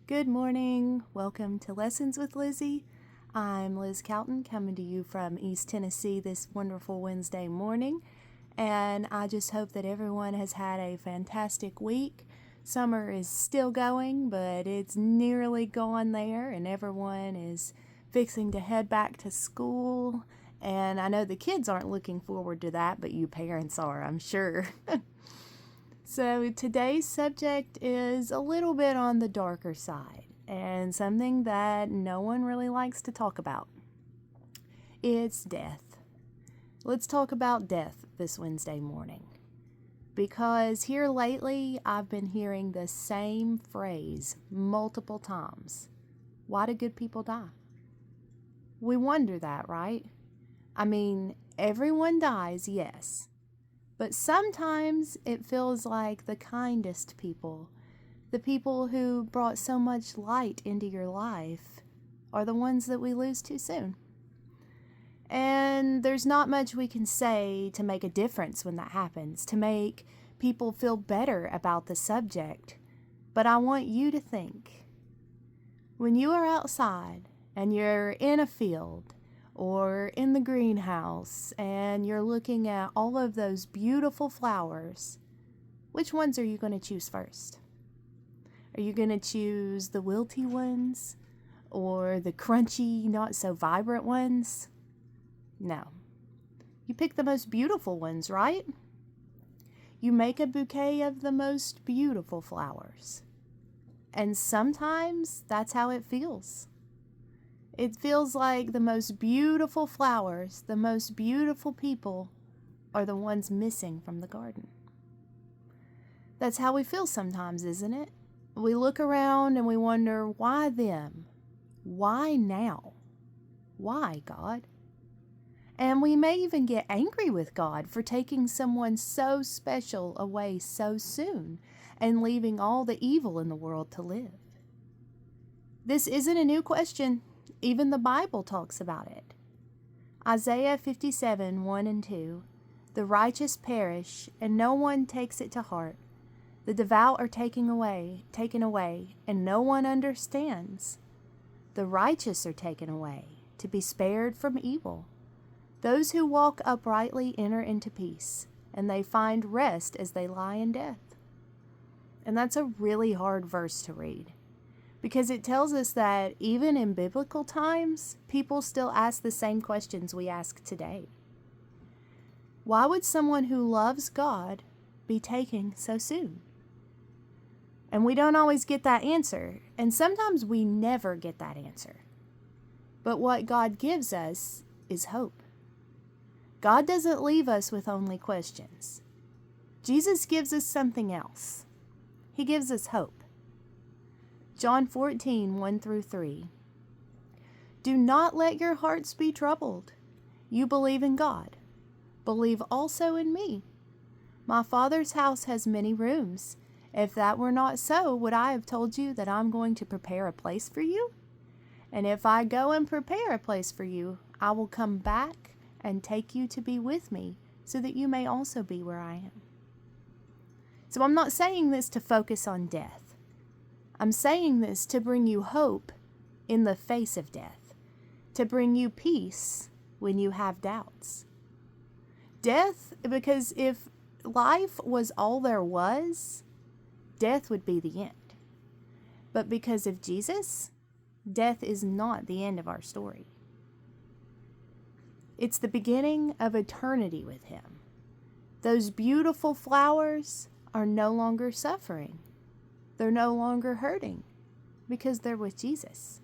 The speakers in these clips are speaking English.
Good morning. Welcome to Lessons with Lizzie. I'm Liz Calton coming to you from East Tennessee this wonderful Wednesday morning. And I just hope that everyone has had a fantastic week. Summer is still going, but it's nearly gone there, and everyone is fixing to head back to school. And I know the kids aren't looking forward to that, but you parents are, I'm sure. So today's subject is a little bit on the darker side and something that no one really likes to talk about. It's death. Let's talk about death this Wednesday morning. Because here lately, I've been hearing the same phrase multiple times. Why do good people die? We wonder that, right? I mean, everyone dies, yes. But sometimes it feels like the kindest people, the people who brought so much light into your life, are the ones that we lose too soon. And there's not much we can say to make a difference when that happens, to make people feel better about the subject. But I want you to think, when you are outside and you're in a field, or in the greenhouse, and you're looking at all of those beautiful flowers, which ones are you going to choose first? Are you going to choose the wilty ones or the crunchy, not so vibrant ones? No. You pick the most beautiful ones, right? You make a bouquet of the most beautiful flowers. And sometimes that's how it feels. It feels like the most beautiful flowers, the most beautiful people are the ones missing from the garden. That's how we feel sometimes, isn't it? We look around and we wonder, why them? Why now? Why, God? And we may even get angry with God for taking someone so special away so soon and leaving all the evil in the world to live. This isn't a new question. Even the Bible talks about it. Isaiah 57, 1 and 2. The righteous perish, and no one takes it to heart. The devout are taken away, and no one understands. The righteous are taken away, to be spared from evil. Those who walk uprightly enter into peace, and they find rest as they lie in death. And that's a really hard verse to read. Because it tells us that even in biblical times, people still ask the same questions we ask today. Why would someone who loves God be taken so soon? And we don't always get that answer, and sometimes we never get that answer. But what God gives us is hope. God doesn't leave us with only questions. Jesus gives us something else. He gives us hope. John 14, 1 through 3. Do not let your hearts be troubled. You believe in God. Believe also in me. My Father's house has many rooms. If that were not so, would I have told you that I'm going to prepare a place for you? And if I go and prepare a place for you, I will come back and take you to be with me, so that you may also be where I am. So I'm not saying this to focus on death. I'm saying this to bring you hope in the face of death, to bring you peace when you have doubts. Death, because if life was all there was, death would be the end. But because of Jesus, death is not the end of our story. It's the beginning of eternity with Him. Those beautiful flowers are no longer suffering. They're no longer hurting because they're with Jesus.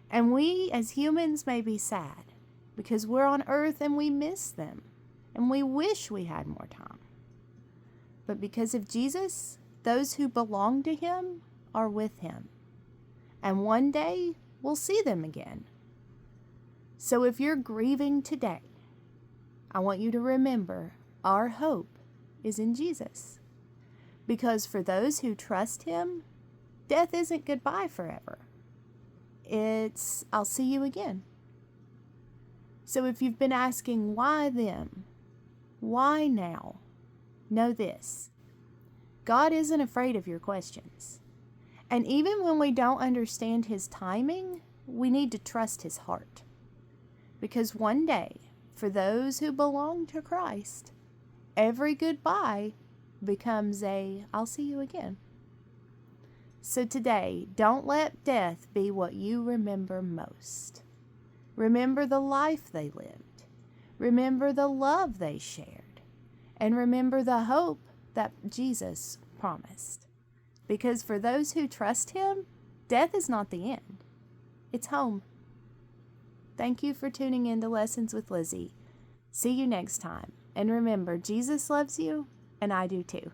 And we as humans may be sad because we're on earth and we miss them and we wish we had more time. But because of Jesus, those who belong to Him are with Him. And one day we'll see them again. So if you're grieving today, I want you to remember our hope is in Jesus. Because for those who trust Him, death isn't goodbye forever. It's, I'll see you again. So if you've been asking, why them? Why now? Know this. God isn't afraid of your questions. And even when we don't understand His timing, we need to trust His heart. Because one day, for those who belong to Christ, every goodbye becomes a "I'll see you again." So today, don't let death be what you remember most. Remember the life they lived. Remember the love they shared. And remember the hope that Jesus promised. Because for those who trust Him, death is not the end. It's home. Thank you for tuning in to Lessons with Lizzie. See you next time. And remember, Jesus loves you, and I do too.